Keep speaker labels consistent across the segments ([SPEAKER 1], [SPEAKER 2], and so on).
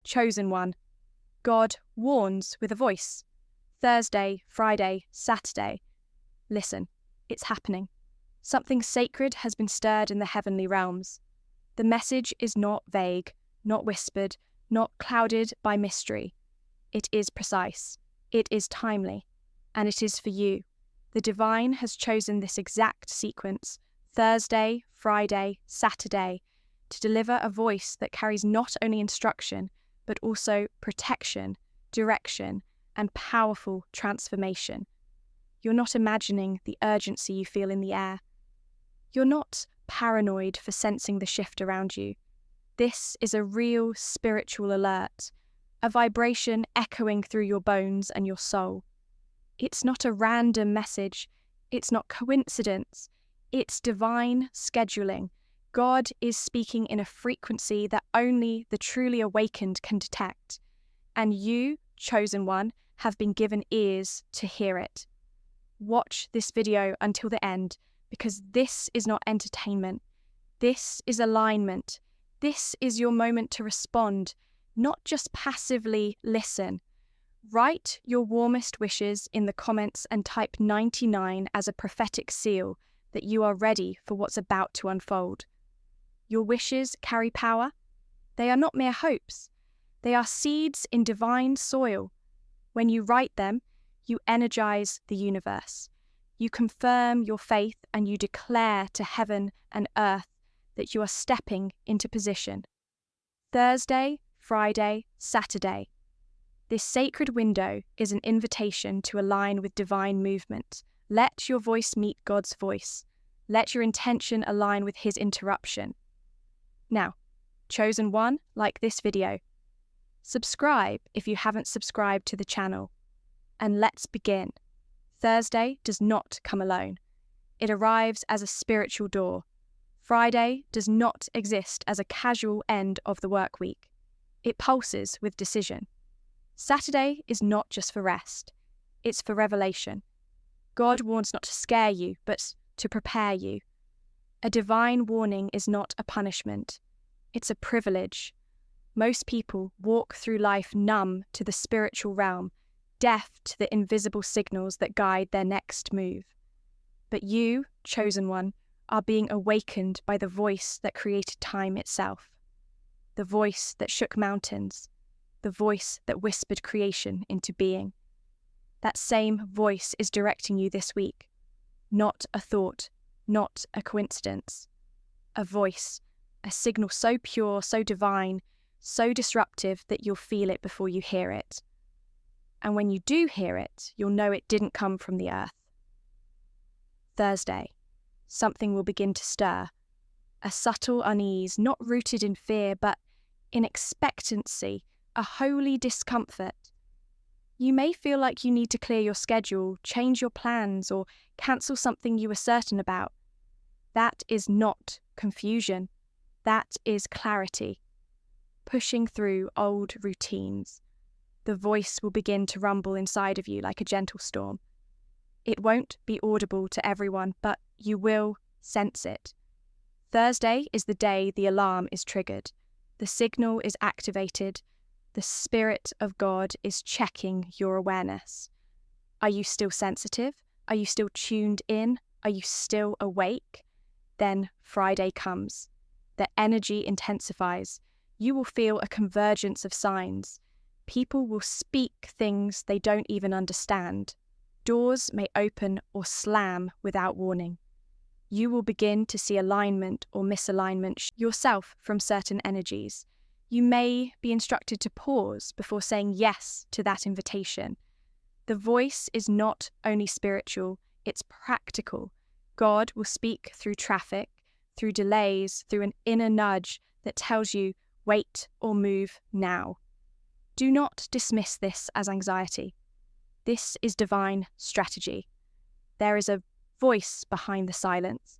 [SPEAKER 1] Chosen one. God warns with a voice. Thursday, Friday, Saturday. Listen, it's happening. Something sacred has been stirred in the heavenly realms. The message is not vague, not whispered, not clouded by mystery. It is precise, it is timely, and it is for you. The divine has chosen this exact sequence, Thursday, Friday, Saturday, to deliver a voice that carries not only instruction, but also protection, direction, and powerful transformation. You're not imagining the urgency you feel in the air. You're not paranoid for sensing the shift around you. This is a real spiritual alert, a vibration echoing through your bones and your soul. It's not a random message. It's not coincidence. It's divine scheduling. God is speaking in a frequency that only the truly awakened can detect. And you, chosen one, have been given ears to hear it. Watch this video until the end, because this is not entertainment. This is alignment. This is your moment to respond, not just passively listen. Write your warmest wishes in the comments and type 99 as a prophetic seal that you are ready for what's about to unfold. Your wishes carry power. They are not mere hopes. They are seeds in divine soil. When you write them, you energize the universe. You confirm your faith and you declare to heaven and earth that you are stepping into position. Thursday, Friday, Saturday. This sacred window is an invitation to align with divine movement. Let your voice meet God's voice. Let your intention align with His interruption. Now, chosen one, like this video. Subscribe if you haven't subscribed to the channel. And let's begin. Thursday does not come alone. It arrives as a spiritual door. Friday does not exist as a casual end of the work week. It pulses with decision. Saturday is not just for rest. It's for revelation. God warns not to scare you, but to prepare you. A divine warning is not a punishment. It's a privilege. Most people walk through life numb to the spiritual realm, deaf to the invisible signals that guide their next move. But you, chosen one, are being awakened by the voice that created time itself. The voice that shook mountains. The voice that whispered creation into being. That same voice is directing you this week. Not a thought, not a coincidence. A voice, a signal so pure, so divine, so disruptive that you'll feel it before you hear it. And when you do hear it, you'll know it didn't come from the earth. Thursday, something will begin to stir. A subtle unease, not rooted in fear, but in expectancy, a holy discomfort. You may feel like you need to clear your schedule, change your plans, or cancel something you were certain about. That is not confusion. That is clarity. Pushing through old routines. The voice will begin to rumble inside of you like a gentle storm. It won't be audible to everyone, but you will sense it. Thursday is the day the alarm is triggered. The signal is activated. The Spirit of God is checking your awareness. Are you still sensitive? Are you still tuned in? Are you still awake? Then Friday comes. The energy intensifies. You will feel a convergence of signs. People will speak things they don't even understand. Doors may open or slam without warning. You will begin to see alignment or misalignment yourself from certain energies. You may be instructed to pause before saying yes to that invitation. The voice is not only spiritual, it's practical. God will speak through traffic, through delays, through an inner nudge that tells you, wait or move now. Do not dismiss this as anxiety. This is divine strategy. There is a voice behind the silence,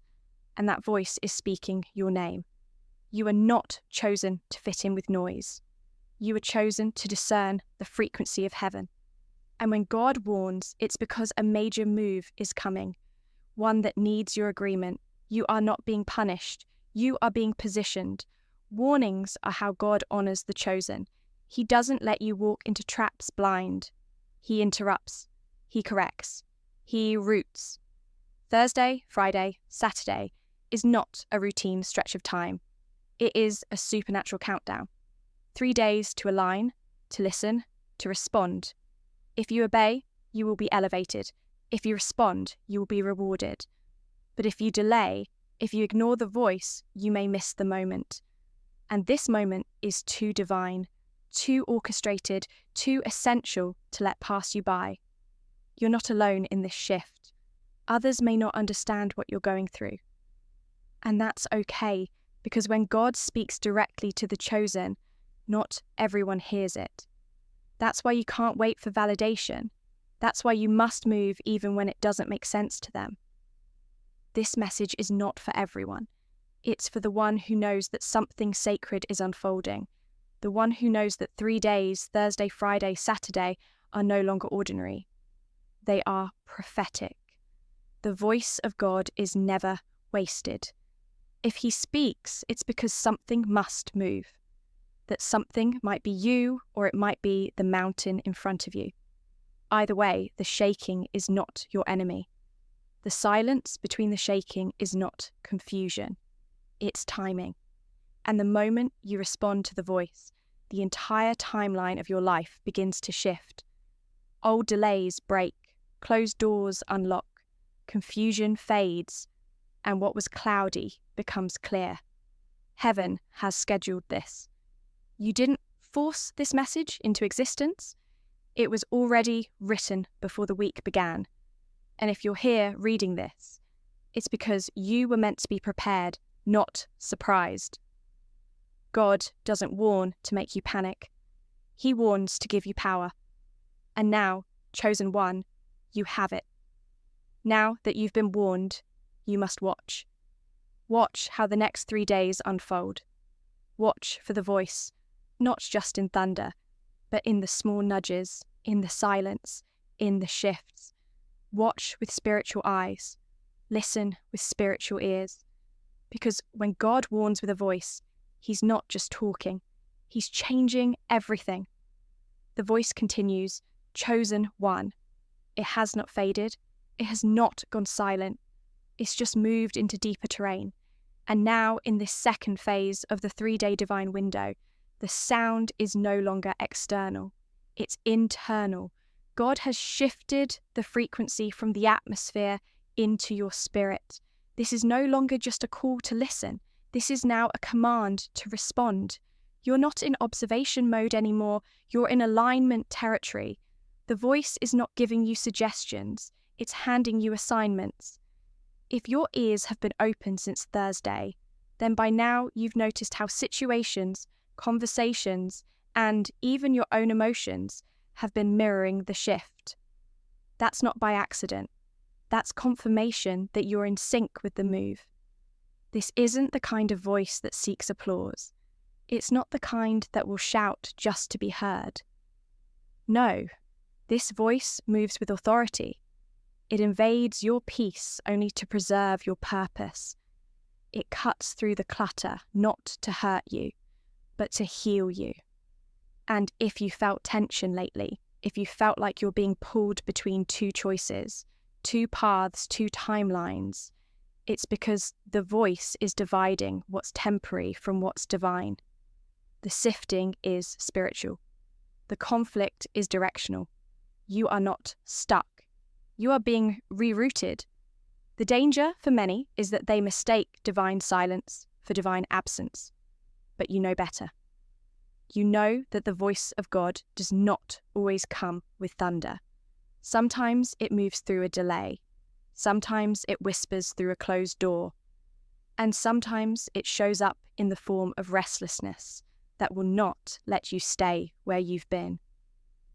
[SPEAKER 1] and that voice is speaking your name. You are not chosen to fit in with noise. You are chosen to discern the frequency of heaven. And when God warns, it's because a major move is coming, one that needs your agreement. You are not being punished. You are being positioned. Warnings are how God honors the chosen. He doesn't let you walk into traps blind. He interrupts. He corrects. He roots. Thursday, Friday, Saturday is not a routine stretch of time. It is a supernatural countdown. 3 days to align, to listen, to respond. If you obey, you will be elevated. If you respond, you will be rewarded. But if you delay, if you ignore the voice, you may miss the moment. And this moment is too divine, too orchestrated, too essential to let pass you by. You're not alone in this shift. Others may not understand what you're going through. And that's okay, because when God speaks directly to the chosen, not everyone hears it. That's why you can't wait for validation. That's why you must move even when it doesn't make sense to them. This message is not for everyone. It's for the one who knows that something sacred is unfolding, the one who knows that 3 days, Thursday, Friday, Saturday, are no longer ordinary. They are prophetic. The voice of God is never wasted. If he speaks, it's because something must move. That something might be you, or it might be the mountain in front of you. Either way, the shaking is not your enemy. The silence between the shaking is not confusion. It's timing. And the moment you respond to the voice, the entire timeline of your life begins to shift. Old delays break, closed doors unlock, confusion fades, and what was cloudy becomes clear. Heaven has scheduled this. You didn't force this message into existence. It was already written before the week began. And if you're here reading this, it's because you were meant to be prepared, not surprised. God doesn't warn to make you panic. He warns to give you power. And now, chosen one, you have it. Now that you've been warned, you must watch. Watch how the next 3 days unfold. Watch for the voice, not just in thunder, but in the small nudges, in the silence, in the shifts. Watch with spiritual eyes. Listen with spiritual ears. Because when God warns with a voice, he's not just talking. He's changing everything. The voice continues, chosen one. It has not faded. It has not gone silent. It's just moved into deeper terrain. And now, in this second phase of the 3-day divine window, the sound is no longer external. It's internal. God has shifted the frequency from the atmosphere into your spirit. This is no longer just a call to listen. This is now a command to respond. You're not in observation mode anymore. You're in alignment territory. The voice is not giving you suggestions. It's handing you assignments. If your ears have been open since Thursday, then by now you've noticed how situations, conversations, and even your own emotions have been mirroring the shift. That's not by accident. That's confirmation that you're in sync with the move. This isn't the kind of voice that seeks applause. It's not the kind that will shout just to be heard. No, this voice moves with authority. It invades your peace only to preserve your purpose. It cuts through the clutter, not to hurt you, but to heal you. And if you felt tension lately, if you felt like you're being pulled between 2 choices, 2 paths, 2 timelines, it's because the voice is dividing what's temporary from what's divine. The sifting is spiritual. The conflict is directional. You are not stuck. You are being rerouted. The danger for many is that they mistake divine silence for divine absence. But you know better. You know that the voice of God does not always come with thunder. Sometimes it moves through a delay. Sometimes it whispers through a closed door. And sometimes it shows up in the form of restlessness that will not let you stay where you've been.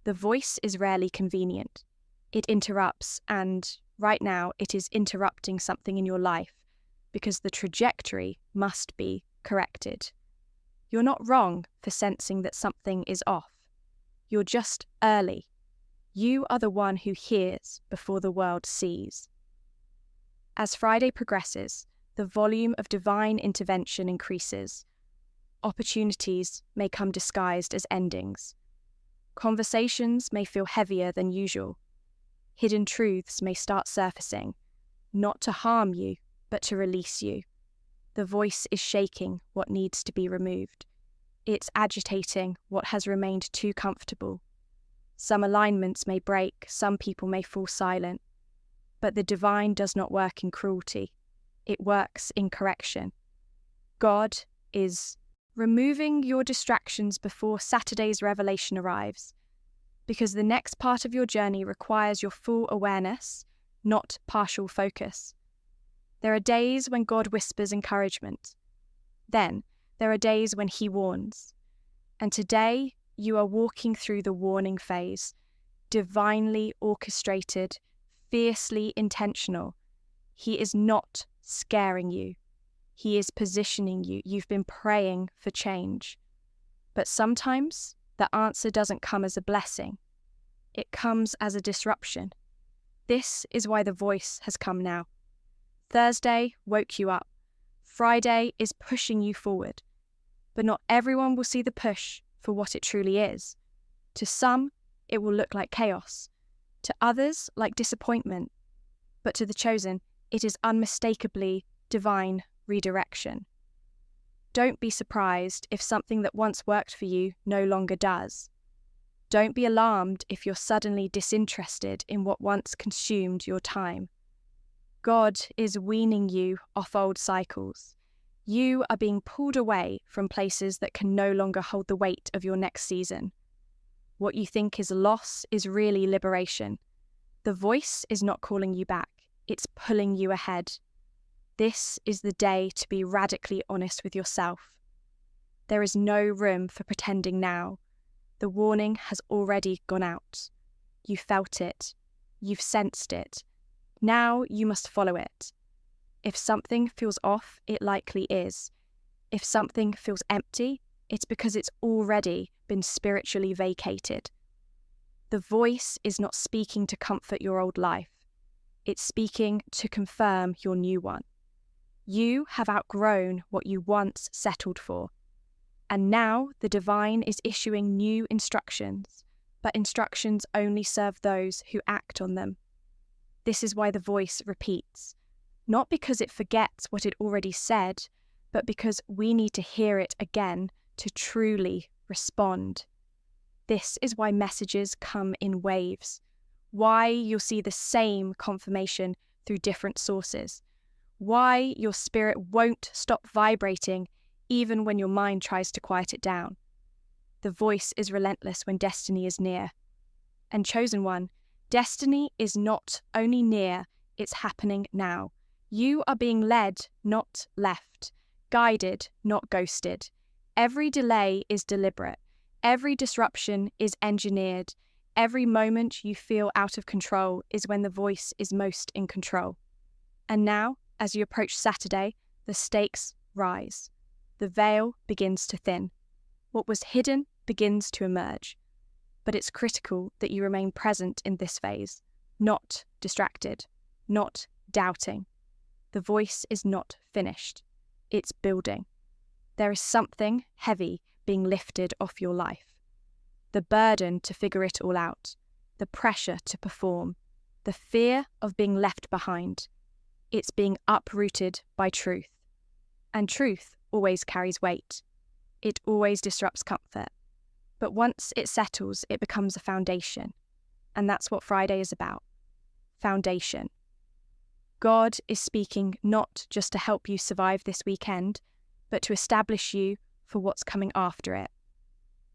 [SPEAKER 1] The voice is rarely convenient. It interrupts, and right now it is interrupting something in your life because the trajectory must be corrected. You're not wrong for sensing that something is off. You're just early. You are the one who hears before the world sees. As Friday progresses, the volume of divine intervention increases. opportunities may come disguised as endings. Conversations may feel heavier than usual. Hidden truths may start surfacing, not to harm you, but to release you. The voice is shaking what needs to be removed. It's agitating what has remained too comfortable. Some alignments may break, some people may fall silent. But the divine does not work in cruelty. It works in correction. God is removing your distractions before Saturday's revelation arrives, because the next part of your journey requires your full awareness, not partial focus. There are days when God whispers encouragement. Then there are days when He warns. And today you are walking through the warning phase, divinely orchestrated, fiercely intentional. He is not scaring you. He is positioning you. You've been praying for change. But sometimes the answer doesn't come as a blessing. It comes as a disruption. This is why the voice has come now. Thursday woke you up. Friday is pushing you forward. But not everyone will see the push for what it truly is. To some, it will look like chaos. To others, like disappointment. But to the chosen, it is unmistakably divine redirection. Don't be surprised if something that once worked for you no longer does. Don't be alarmed if you're suddenly disinterested in what once consumed your time. God is weaning you off old cycles. You are being pulled away from places that can no longer hold the weight of your next season. What you think is loss is really liberation. The voice is not calling you back, it's pulling you ahead. This is the day to be radically honest with yourself. There is no room for pretending now. The warning has already gone out. You felt it. You've sensed it. Now you must follow it. If something feels off, it likely is. If something feels empty, it's because it's already been spiritually vacated. The voice is not speaking to comfort your old life. It's speaking to confirm your new one. You have outgrown what you once settled for. And now the divine is issuing new instructions, but instructions only serve those who act on them. This is why the voice repeats, not because it forgets what it already said, but because we need to hear it again to truly respond. This is why messages come in waves, why you'll see the same confirmation through different sources, why your spirit won't stop vibrating even when your mind tries to quiet it down. The voice is relentless when destiny is near. And chosen one, destiny is not only near, it's happening now. You are being led, not left, guided, not ghosted. Every delay is deliberate. Every disruption is engineered. Every moment you feel out of control is when the voice is most in control. And now, as you approach Saturday, the stakes rise. The veil begins to thin. What was hidden begins to emerge. But it's critical that you remain present in this phase, not distracted, not doubting. The voice is not finished. It's building. There is something heavy being lifted off your life. The burden to figure it all out, the pressure to perform, the fear of being left behind. It's being uprooted by truth. And truth always carries weight. It always disrupts comfort. But once it settles, it becomes a foundation. And that's what Friday is about. Foundation. God is speaking not just to help you survive this weekend, but to establish you for what's coming after it.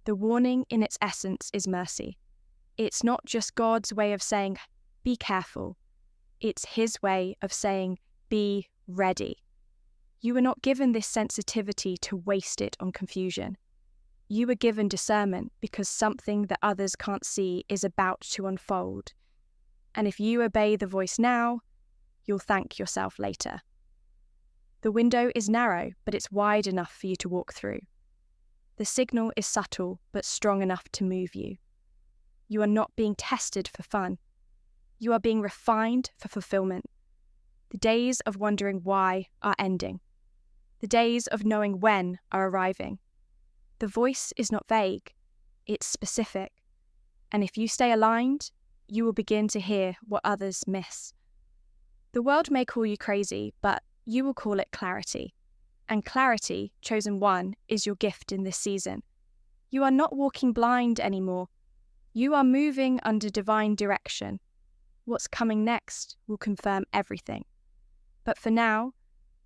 [SPEAKER 1] The warning in its essence is mercy. It's not just God's way of saying, be careful. It's His way of saying, be ready. You were not given this sensitivity to waste it on confusion. You were given discernment because something that others can't see is about to unfold. And if you obey the voice now, you'll thank yourself later. The window is narrow, but it's wide enough for you to walk through. The signal is subtle, but strong enough to move you. You are not being tested for fun. You are being refined for fulfillment. The days of wondering why are ending. The days of knowing when are arriving. The voice is not vague, it's specific. And if you stay aligned, you will begin to hear what others miss. The world may call you crazy, but you will call it clarity. And clarity, chosen one, is your gift in this season. You are not walking blind anymore. You are moving under divine direction. What's coming next will confirm everything. But for now,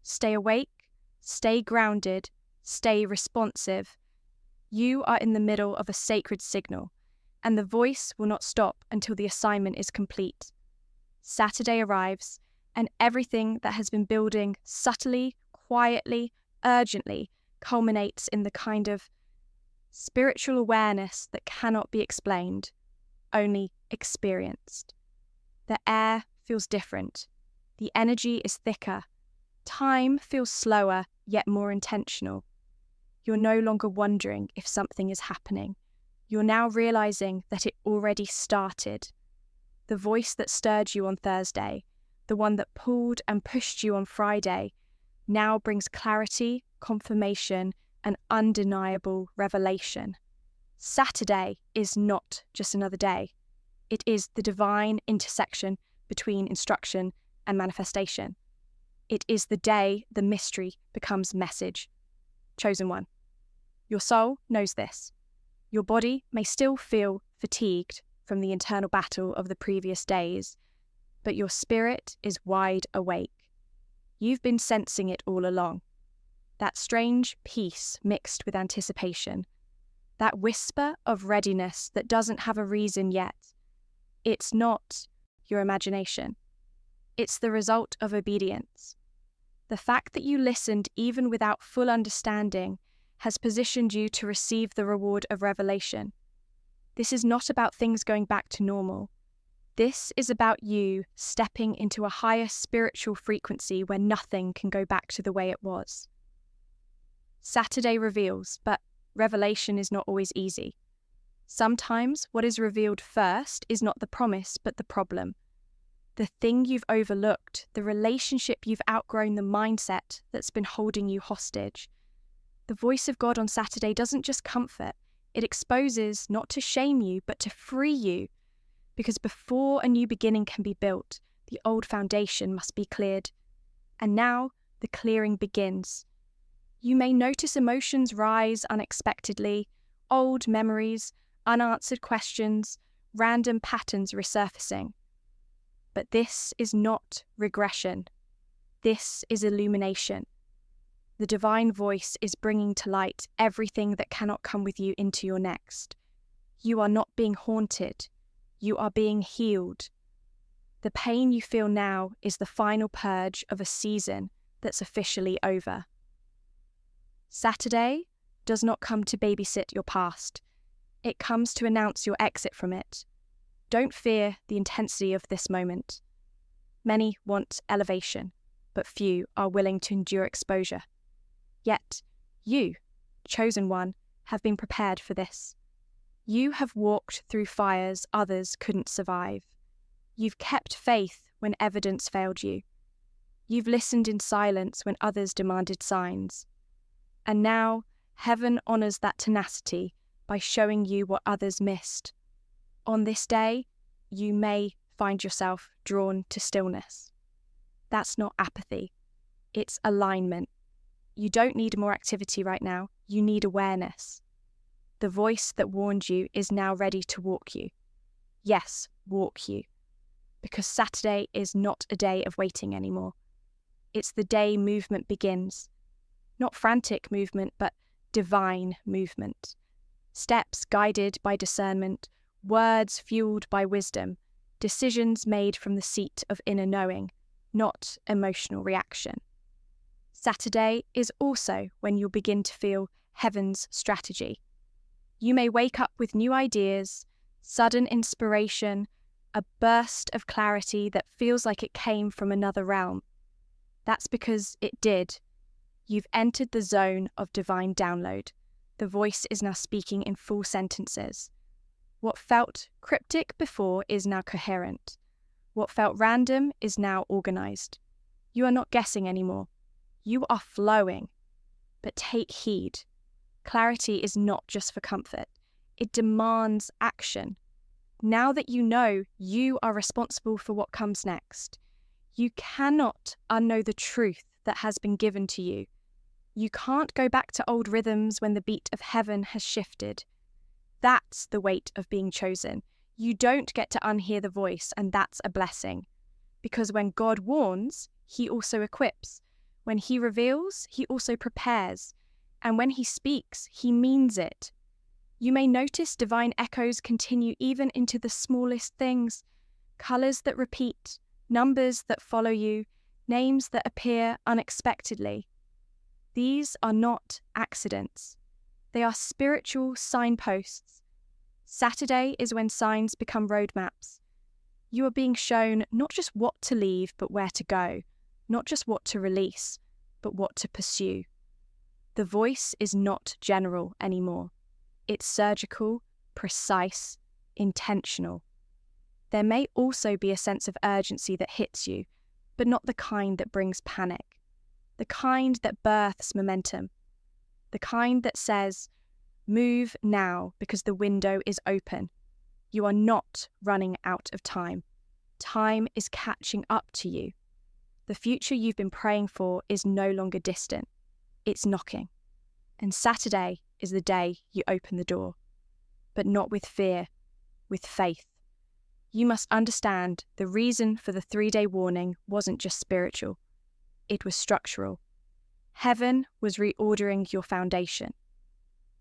[SPEAKER 1] stay awake, stay grounded, stay responsive. You are in the middle of a sacred signal, and the voice will not stop until the assignment is complete. Saturday arrives, and everything that has been building subtly, quietly, urgently culminates in the kind of spiritual awareness that cannot be explained, only experienced. The air feels different. The energy is thicker. Time feels slower, yet more intentional. You're no longer wondering if something is happening. You're now realizing that it already started. The voice that stirred you on Thursday, the one that pulled and pushed you on Friday, now brings clarity, confirmation, and undeniable revelation. Saturday is not just another day. It is the divine intersection between instruction and manifestation. It is the day the mystery becomes message. Chosen one. Your soul knows this. Your body may still feel fatigued from the internal battle of the previous days, but your spirit is wide awake. You've been sensing it all along. That strange peace mixed with anticipation. That whisper of readiness that doesn't have a reason yet. It's not your imagination. It's the result of obedience. The fact that you listened even without full understanding has positioned you to receive the reward of revelation. This is not about things going back to normal. This is about you stepping into a higher spiritual frequency where nothing can go back to the way it was. Saturday reveals, but revelation is not always easy. Sometimes what is revealed first is not the promise, but the problem. The thing you've overlooked, the relationship you've outgrown, the mindset that's been holding you hostage. The voice of God on Saturday doesn't just comfort, it exposes not to shame you, but to free you. Because before a new beginning can be built, the old foundation must be cleared. And now the clearing begins. You may notice emotions rise unexpectedly, old memories, unanswered questions, random patterns resurfacing. But this is not regression. This is illumination. The divine voice is bringing to light everything that cannot come with you into your next. You are not being haunted. You are being healed. The pain you feel now is the final purge of a season that's officially over. Saturday does not come to babysit your past. It comes to announce your exit from it. Don't fear the intensity of this moment. Many want elevation, but few are willing to endure exposure. Yet, you, chosen one, have been prepared for this. You have walked through fires others couldn't survive. You've kept faith when evidence failed you. You've listened in silence when others demanded signs. And now, heaven honours that tenacity by showing you what others missed. On this day, you may find yourself drawn to stillness. That's not apathy. It's alignment. You don't need more activity right now. You need awareness. The voice that warned you is now ready to walk you. Yes, walk you. Because Saturday is not a day of waiting anymore. It's the day movement begins. Not frantic movement, but divine movement. Steps guided by discernment, words fueled by wisdom, decisions made from the seat of inner knowing, not emotional reaction. Saturday is also when you'll begin to feel heaven's strategy. You may wake up with new ideas, sudden inspiration, a burst of clarity that feels like it came from another realm. That's because it did. You've entered the zone of divine download. The voice is now speaking in full sentences. What felt cryptic before is now coherent. What felt random is now organized. You are not guessing anymore. You are flowing. But take heed. Clarity is not just for comfort. It demands action. Now that you know, you are responsible for what comes next. You cannot unknow the truth that has been given to you. You can't go back to old rhythms when the beat of heaven has shifted. That's the weight of being chosen. You don't get to unhear the voice, and that's a blessing. Because when God warns, he also equips. When he reveals, he also prepares. And when he speaks, he means it. You may notice divine echoes continue even into the smallest things. Colours that repeat, numbers that follow you, names that appear unexpectedly. These are not accidents. They are spiritual signposts. Saturday is when signs become roadmaps. You are being shown not just what to leave, but where to go. Not just what to release, but what to pursue. The voice is not general anymore. It's surgical, precise, intentional. There may also be a sense of urgency that hits you, but not the kind that brings panic. The kind that births momentum. The kind that says, move now because the window is open. You are not running out of time. Time is catching up to you. The future you've been praying for is no longer distant. It's knocking. And Saturday is the day you open the door. But not with fear, with faith. You must understand the reason for the 3-day warning wasn't just spiritual. It was structural. Heaven was reordering your foundation.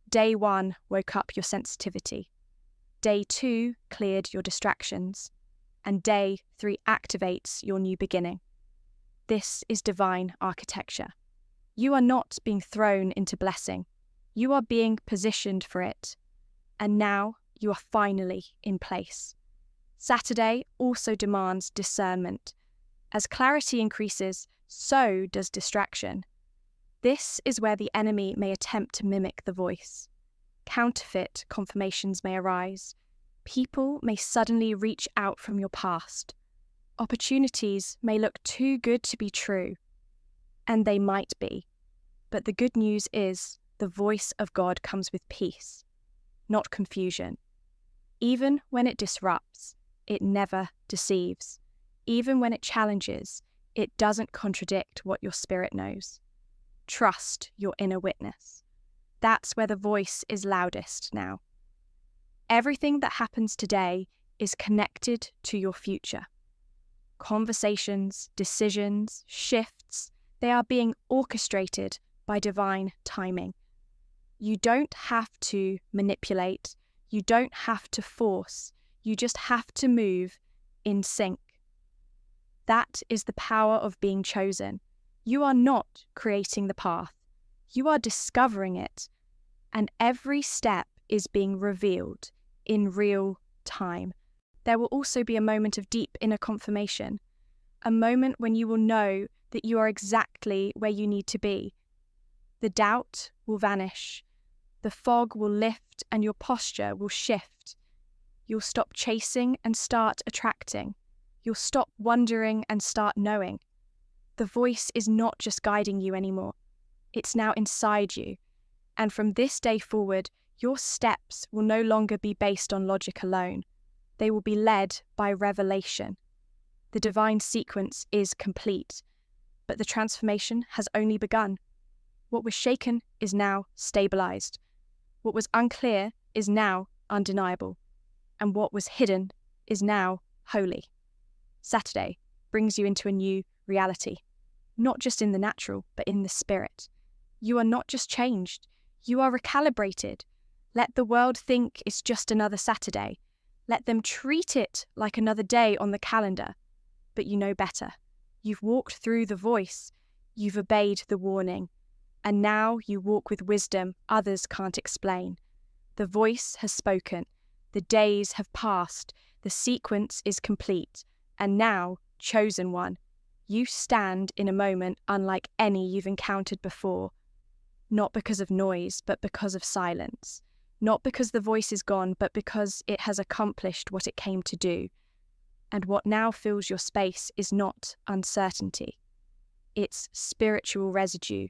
[SPEAKER 1] Day 1 woke up your sensitivity. Day 2 cleared your distractions. And day 3 activates your new beginning. This is divine architecture. You are not being thrown into blessing. You are being positioned for it. And now you are finally in place. Saturday also demands discernment. As clarity increases, so does distraction. This is where the enemy may attempt to mimic the voice. Counterfeit confirmations may arise. People may suddenly reach out from your past. Opportunities may look too good to be true. And they might be. But the good news is the voice of God comes with peace, not confusion. Even when it disrupts, it never deceives. Even when it challenges, it doesn't contradict what your spirit knows. Trust your inner witness. That's where the voice is loudest now. Everything that happens today is connected to your future. Conversations, decisions, shifts, they are being orchestrated by divine timing. You don't have to manipulate, you don't have to force, you just have to move in sync. That is the power of being chosen. You are not creating the path, you are discovering it, and every step is being revealed in real time. There will also be a moment of deep inner confirmation, a moment when you will know that you are exactly where you need to be. The doubt will vanish, the fog will lift, and your posture will shift. You'll stop chasing and start attracting. You'll stop wondering and start knowing. The voice is not just guiding you anymore. It's now inside you. And from this day forward, your steps will no longer be based on logic alone. They will be led by revelation. The divine sequence is complete, but the transformation has only begun. What was shaken is now stabilized. What was unclear is now undeniable. And what was hidden is now holy. Saturday brings you into a new reality, not just in the natural, but in the spirit. You are not just changed, you are recalibrated. Let the world think it's just another Saturday. Let them treat it like another day on the calendar. But you know better. You've walked through the voice. You've obeyed the warning. And now you walk with wisdom others can't explain. The voice has spoken. The days have passed. The sequence is complete. And now, chosen one, you stand in a moment unlike any you've encountered before. Not because of noise, but because of silence. Not because the voice is gone, but because it has accomplished what it came to do. And what now fills your space is not uncertainty. It's spiritual residue,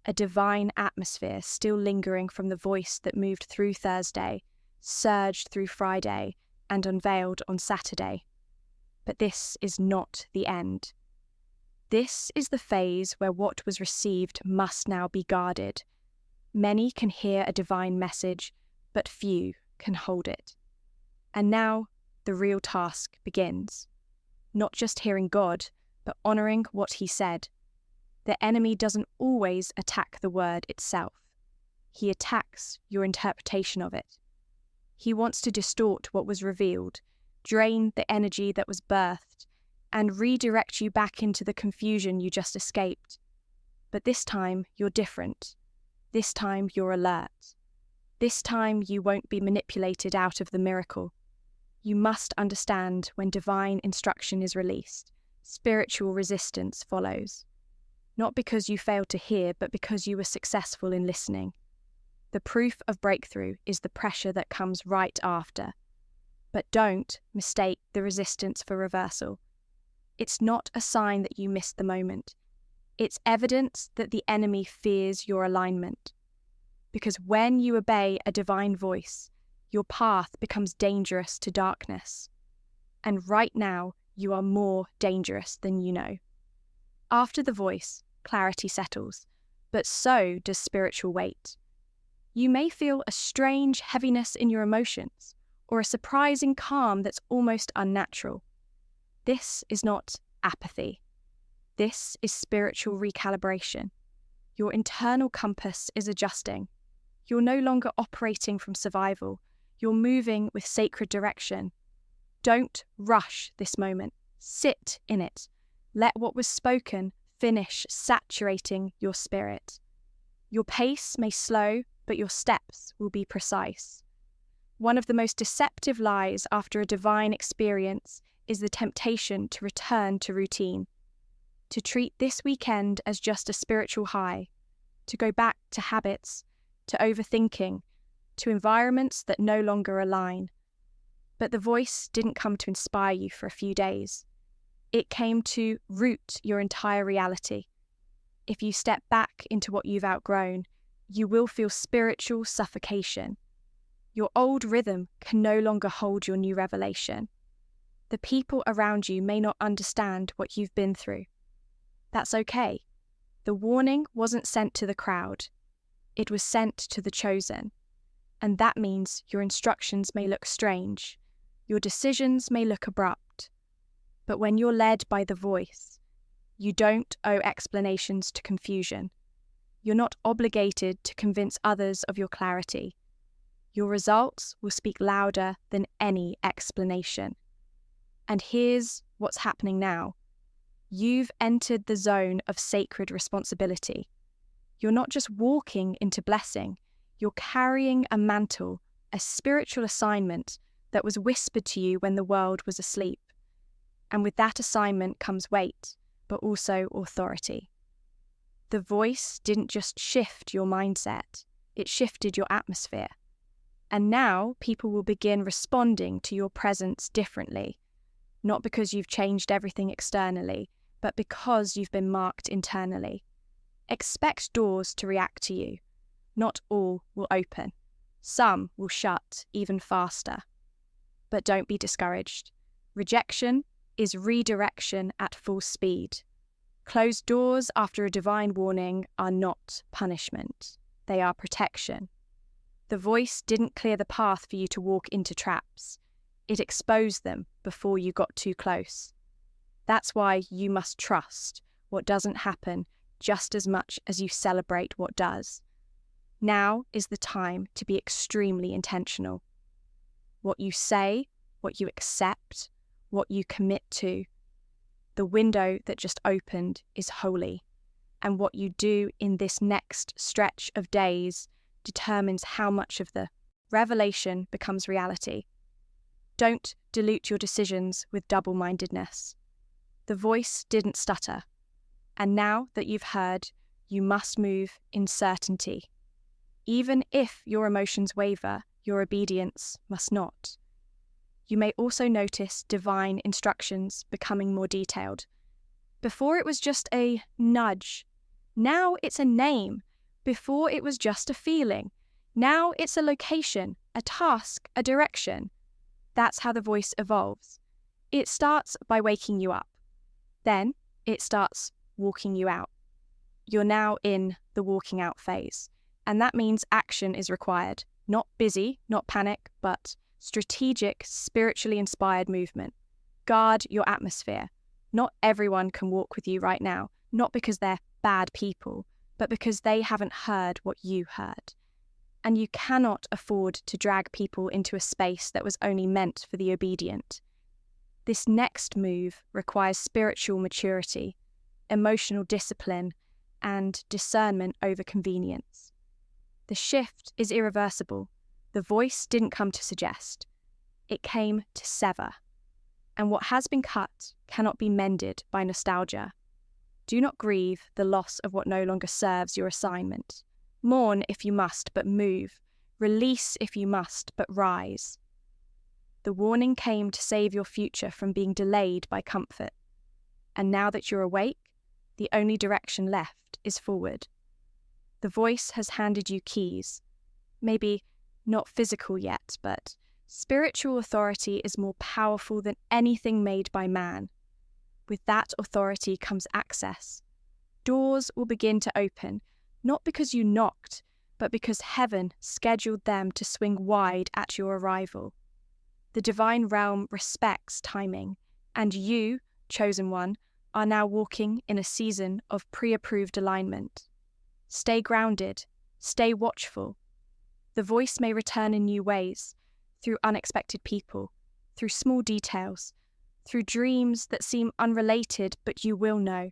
[SPEAKER 1] a divine atmosphere still lingering from the voice that moved through Thursday, surged through Friday, and unveiled on Saturday. But this is not the end. This is the phase where what was received must now be guarded. Many can hear a divine message, but few can hold it. And now the real task begins. Not just hearing God, but honouring what he said. The enemy doesn't always attack the word itself. He attacks your interpretation of it. He wants to distort what was revealed, drain the energy that was birthed, and redirect you back into the confusion you just escaped. But this time, you're different. This time, you're alert. This time, you won't be manipulated out of the miracle. You must understand when divine instruction is released, spiritual resistance follows. Not because you failed to hear, but because you were successful in listening. The proof of breakthrough is the pressure that comes right after. But don't mistake the resistance for reversal. It's not a sign that you missed the moment. It's evidence that the enemy fears your alignment. Because when you obey a divine voice, your path becomes dangerous to darkness. And right now, you are more dangerous than you know. After the voice, clarity settles, but so does spiritual weight. You may feel a strange heaviness in your emotions, or a surprising calm that's almost unnatural. This is not apathy. This is spiritual recalibration. Your internal compass is adjusting. You're no longer operating from survival. You're moving with sacred direction. Don't rush this moment. Sit in it. Let what was spoken finish saturating your spirit. Your pace may slow, but your steps will be precise. One of the most deceptive lies after a divine experience is the temptation to return to routine, to treat this weekend as just a spiritual high, to go back to habits, to overthinking, to environments that no longer align. But the voice didn't come to inspire you for a few days. It came to root your entire reality. If you step back into what you've outgrown, you will feel spiritual suffocation. Your old rhythm can no longer hold your new revelation. The people around you may not understand what you've been through. That's okay. The warning wasn't sent to the crowd. It was sent to the chosen. And that means your instructions may look strange. Your decisions may look abrupt. But when you're led by the voice, you don't owe explanations to confusion. You're not obligated to convince others of your clarity. Your results will speak louder than any explanation. And here's what's happening now. You've entered the zone of sacred responsibility. You're not just walking into blessing, you're carrying a mantle, a spiritual assignment that was whispered to you when the world was asleep. And with that assignment comes weight, but also authority. The voice didn't just shift your mindset, it shifted your atmosphere. And now people will begin responding to your presence differently, not because you've changed everything externally, but because you've been marked internally. Expect doors to react to you. Not all will open. Some will shut even faster. But don't be discouraged. Rejection is redirection at full speed. Closed doors after a divine warning are not punishment. They are protection. The voice didn't clear the path for you to walk into traps. It exposed them before you got too close. That's why you must trust what doesn't happen just as much as you celebrate what does. Now is the time to be extremely intentional. What you say, what you accept, what you commit to. The window that just opened is holy, and what you do in this next stretch of days determines how much of the revelation becomes reality. Don't dilute your decisions with double-mindedness. The voice didn't stutter, and now that you've heard, you must move in certainty. Even if your emotions waver, your obedience must not. You may also notice divine instructions becoming more detailed. Before it was just a nudge. Now it's a name, Before it was just a feeling. Now it's a location, a task, a direction. That's how the voice evolves. It starts by waking you up. Then it starts walking you out. You're now in the walking out phase. And that means action is required. Not busy, not panic, but strategic, spiritually inspired movement. Guard your atmosphere. Not everyone can walk with you right now, not because they're bad people, but because they haven't heard what you heard. And you cannot afford to drag people into a space that was only meant for the obedient. This next move requires spiritual maturity, emotional discipline, and discernment over convenience. The shift is irreversible. The voice didn't come to suggest. It came to sever. And what has been cut cannot be mended by nostalgia. Do not grieve the loss of what no longer serves your assignment. Mourn if you must, but move. Release if you must, but rise. The warning came to save your future from being delayed by comfort. And now that you're awake, the only direction left is forward. The voice has handed you keys. Maybe not physical yet, but spiritual authority is more powerful than anything made by man. With that authority comes access. Doors will begin to open, not because you knocked, but because heaven scheduled them to swing wide at your arrival. The divine realm respects timing, and you, chosen one, are now walking in a season of pre-approved alignment. Stay grounded, stay watchful. The voice may return in new ways, through unexpected people, through small details, through dreams that seem unrelated, but you will know.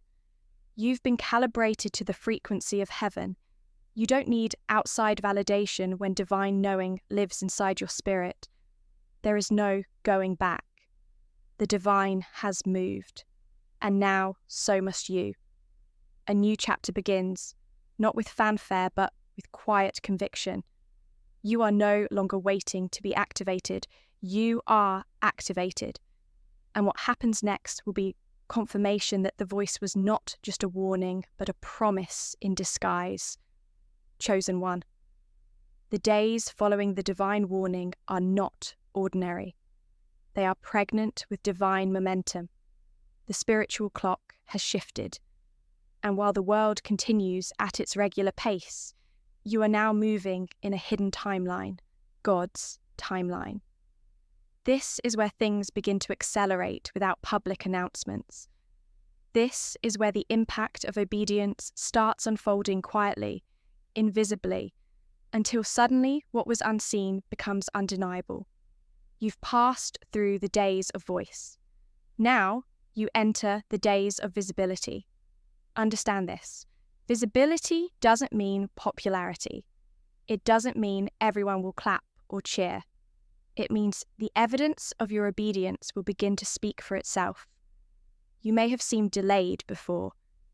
[SPEAKER 1] You've been calibrated to the frequency of heaven. You don't need outside validation when divine knowing lives inside your spirit. There is no going back. The divine has moved, and now so must you. A new chapter begins, not with fanfare, but with quiet conviction. You are no longer waiting to be activated. You are activated. And what happens next will be confirmation that the voice was not just a warning, but a promise in disguise. Chosen one. The days following the divine warning are not ordinary. They are pregnant with divine momentum. The spiritual clock has shifted. And while the world continues at its regular pace, you are now moving in a hidden timeline, God's timeline. This is where things begin to accelerate without public announcements. This is where the impact of obedience starts unfolding quietly, invisibly, until suddenly what was unseen becomes undeniable. You've passed through the days of voice. Now you enter the days of visibility. Understand this. Visibility doesn't mean popularity. It doesn't mean everyone will clap or cheer. It means the evidence of your obedience will begin to speak for itself. You may have seemed delayed before.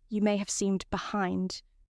[SPEAKER 1] You may have seemed behind.